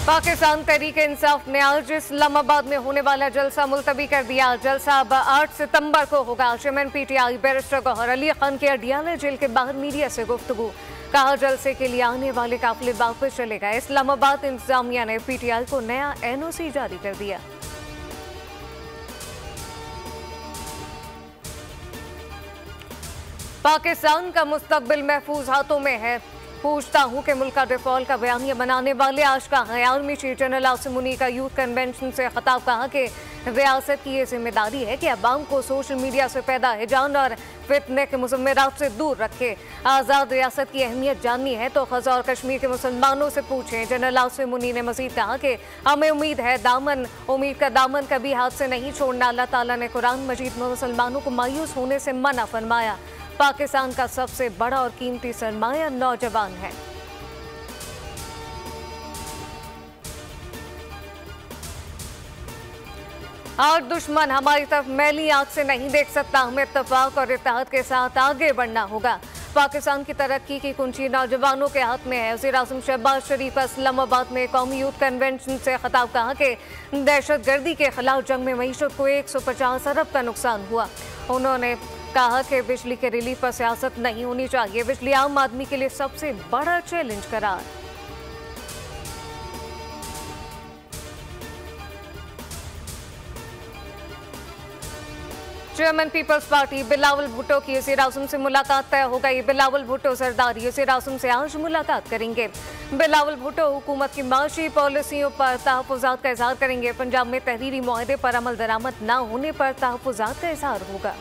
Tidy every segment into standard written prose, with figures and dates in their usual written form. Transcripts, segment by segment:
पाकिस्तान तहरीक इंसाफ ने आज इस्लामाबाद में होने वाला जलसा मुलतवी कर दिया। जलसा अब 8 सितंबर को होगा। Chairman PTI barrister Gohar Ali Khan की अडियाला जेल के बाहर मीडिया से गुफ्तगू। कहा, जलसे के लिए आने वाले काफिले वापस चले गए। इस्लामाबाद इंतजामिया ने पीटीआई को नया एनओसी जारी कर दिया। पाकिस्तान का मुस्तकबिल महफूज हाथों में है। पूछता हूं कि मुल्क का डिफॉल्ट का बयानिया बनाने वाले आज का है। आर्मी चीफ जनरल आसिम मुनी का यूथ कन्वेंशन से खिताब। कहा कि रियासत की ये जिम्मेदारी है कि अवाम को सोशल मीडिया से पैदा हिजान और फितने के मुजम्मरात से दूर रखे। आज़ाद रियासत की अहमियत जाननी है तो खज़ा और कश्मीर के मुसलमानों से पूछें। जनरल आसिम मुनी ने मजीद कहा कि हमें उम्मीद का दामन कभी हाथ से नहीं छोड़ना। अल्लाह ताला ने कुरान मजीद में मुसलमानों को मायूस होने से मना फरमाया। पाकिस्तान का सबसे बड़ा और कीमती सरमाया नौजवान है। और दुश्मन हमारी तरफ मैली आंख से नहीं देख सकता। हमें इत्तेफाक और इत्तेहाद के साथ आगे बढ़ना होगा। पाकिस्तान की तरक्की की कुंजी नौजवानों के हाथ में है। वज़ीर-ए-आज़म शहबाज शरीफ इस्लामाबाद में कौमी यूथ कन्वेंशन से खिताब। कहा कि दहशतगर्दी के खिलाफ जंग में मईशत को 150 अरब का नुकसान हुआ। उन्होंने कहा कि बिजली के रिलीफ पर सियासत नहीं होनी चाहिए। बिजली आम आदमी के लिए सबसे बड़ा चैलेंज करार। चेयरमैन पीपल्स पार्टी बिलावल भुट्टो की वज़ीर-ए-आज़म से मुलाकात तय हो गई। बिलावल भुट्टो जरदारी वज़ीर-ए-आज़म से आज मुलाकात करेंगे। बिलावल भुट्टो हुकूमत की माशी पॉलिसियों पर तहफ़्फ़ुज़ात का इज़हार करेंगे। पंजाब में तहरीरी मुआहदे पर अमल दरामद न होने पर तहफ़्फ़ुज़ात का इज़हार होगा।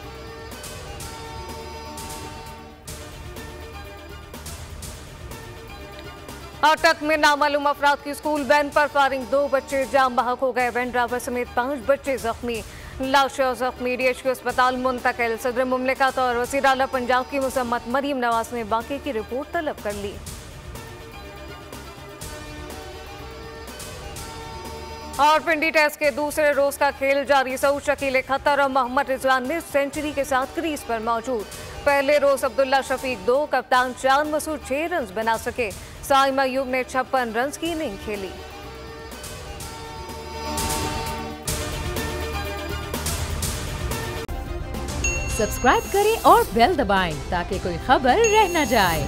अटक में नामालूम अफराद की स्कूल वैन पर फायरिंग। 2 बच्चे जाम बहक हो गए। वैन ड्राइवर समेत 5 बच्चे जख्मी। लाशें और जख्मी डीएचक्यू अस्पताल मुंतकिल। सदर मुमलिकत और वज़ीर आला पंजाब की मुसम्मत मरीम नवाज ने वाक़े की रिपोर्ट तलब कर ली। और पिंडी टेस्ट के दूसरे रोज का खेल जारी। सऊद शकील खतर और मोहम्मद रिजवान ने सेंचुरी के साथ क्रीज पर मौजूद। पहले रोज अब्दुल्ला शफीक 2, कप्तान चांद मसूद 6 रन बना सके। साइम अयूब ने 56 रन की इनिंग खेली। सब्सक्राइब करें और बेल दबाएं ताकि कोई खबर रह न जाए।